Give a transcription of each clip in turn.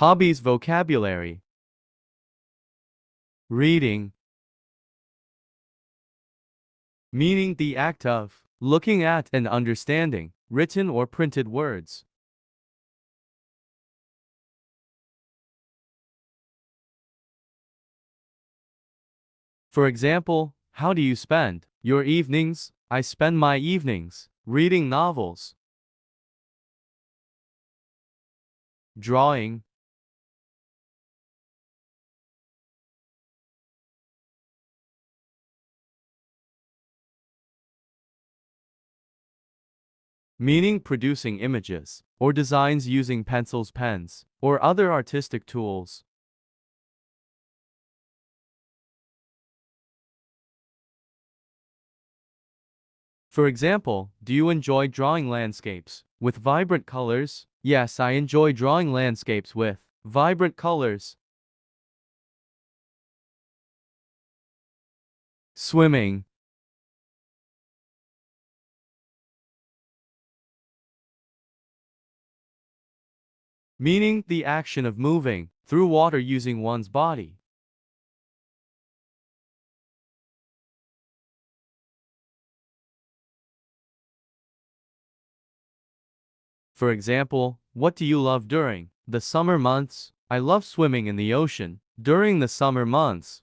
Hobbies vocabulary. Reading. Meaning the act of looking at and understanding written or printed words. For example, how do you spend your evenings? I spend my evenings reading novels. Drawing. Meaning producing images or designs using pencils, pens, or other artistic tools. For example, do you enjoy drawing landscapes with vibrant colors? Yes, I enjoy drawing landscapes with vibrant colors. Swimming. Meaning the action of moving through water using one's body. For example, what do you love during the summer months? I love swimming in the ocean during the summer months.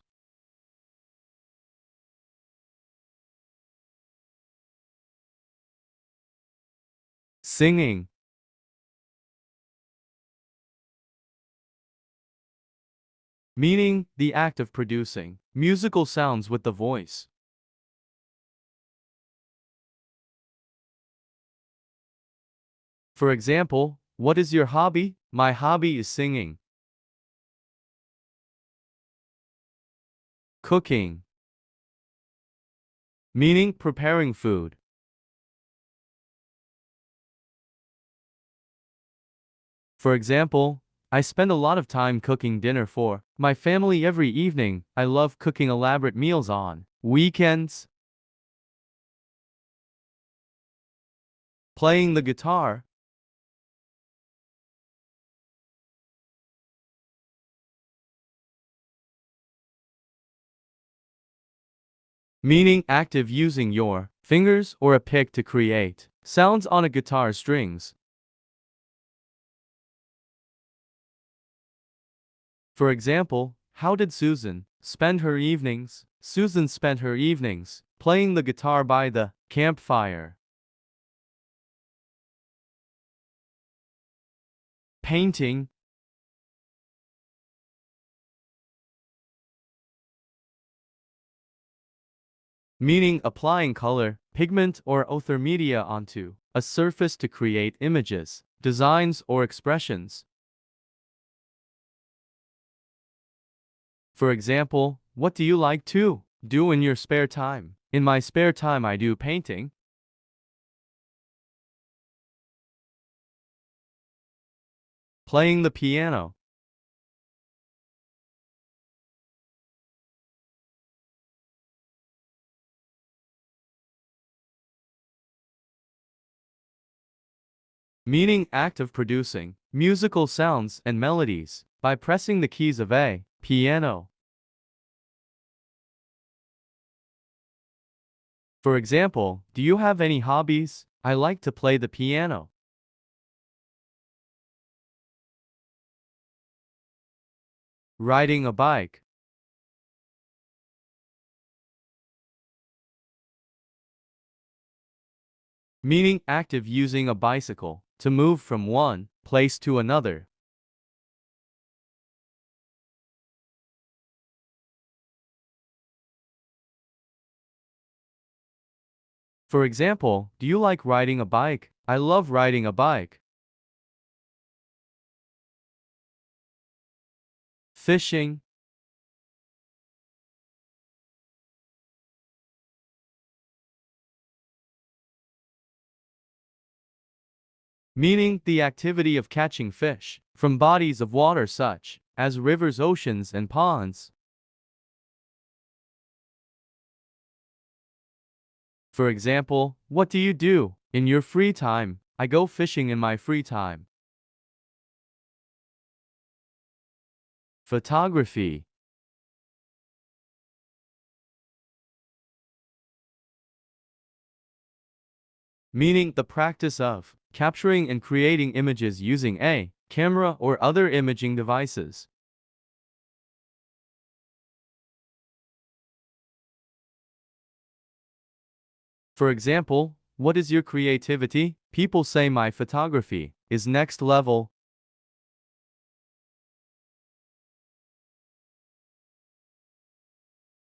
Singing. Meaning the act of producing musical sounds with the voice. For example, what is your hobby? My hobby is singing. Cooking. Meaning preparing food. For example, I spend a lot of time cooking dinner for my family every evening. I love cooking elaborate meals on weekends. Playing the guitar. Meaning active using your fingers or a pick to create sounds on a guitar strings. For example, how did Susan spend her evenings? Susan spent her evenings playing the guitar by the campfire. Painting. Meaning applying color, pigment, or other media onto a surface to create images, designs, or expressions. For example, what do you like to do in your spare time? In my spare time, I do painting. Playing the piano. Meaning act of producing musical sounds and melodies by pressing the keys of a piano. For example, do you have any hobbies? I like to play the piano. Riding a bike. Meaning active using a bicycle to move from one place to another. For example, do you like riding a bike? I love riding a bike. Fishing. Meaning the activity of catching fish from bodies of water such as rivers, oceans, and ponds. For example, what do you do in your free time? I go fishing in my free time. Photography, meaning the practice of capturing and creating images using a camera or other imaging devices. For example, what is your creativity? People say my photography is next level.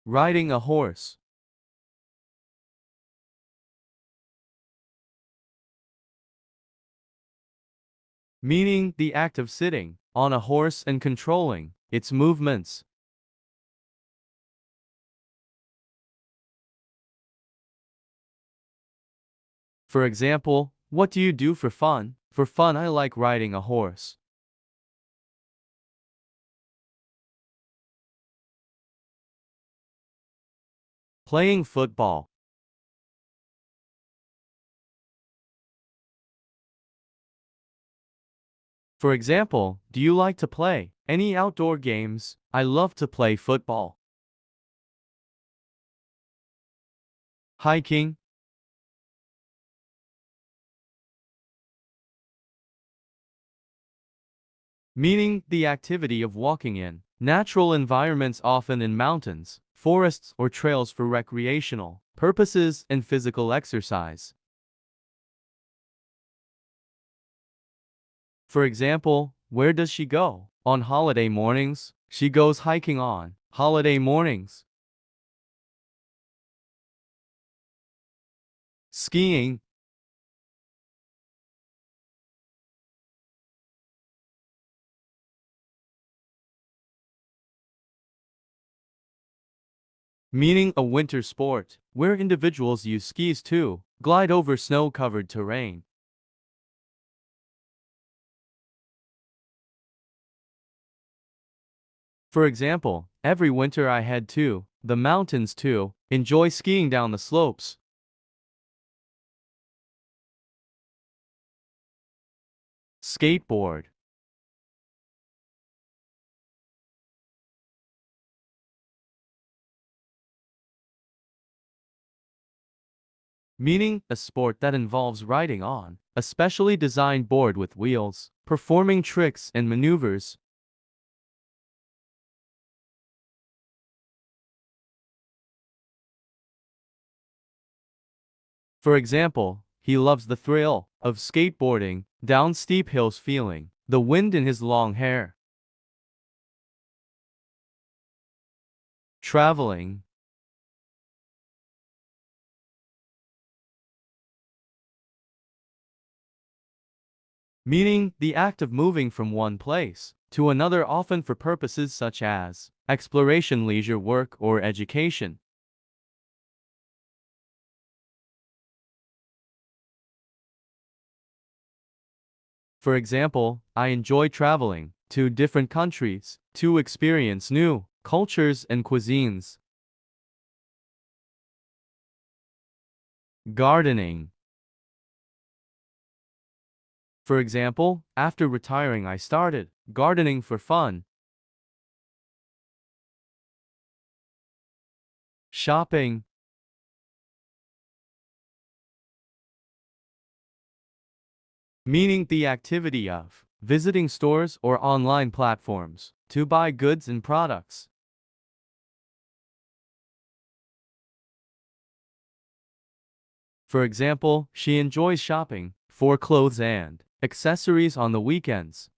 Riding a horse, meaning the act of sitting on a horse and controlling its movements. For example, what do you do for fun? For fun, I like riding a horse. Playing football. For example, do you like to play any outdoor games? I love to play football. Hiking, meaning the activity of walking in natural environments, often in mountains, forests, or trails for recreational purposes and physical exercise. For example, where does she go? On holiday mornings, she goes hiking on holiday mornings. Skiing, meaning a winter sport, where individuals use skis to glide over snow-covered terrain. For example, every winter I head to the mountains to enjoy skiing down the slopes. Skateboard, meaning a sport that involves riding on a specially designed board with wheels, performing tricks and maneuvers. For example, he loves the thrill of skateboarding down steep hills, feeling the wind in his long hair. Traveling, meaning the act of moving from one place to another, often for purposes such as exploration, leisure, work, or education. For example, I enjoy traveling to different countries to experience new cultures and cuisines. Gardening. For example, after retiring, I started gardening for fun. Shopping, meaning the activity of visiting stores or online platforms to buy goods and products. For example, she enjoys shopping for clothes and accessories on the weekends.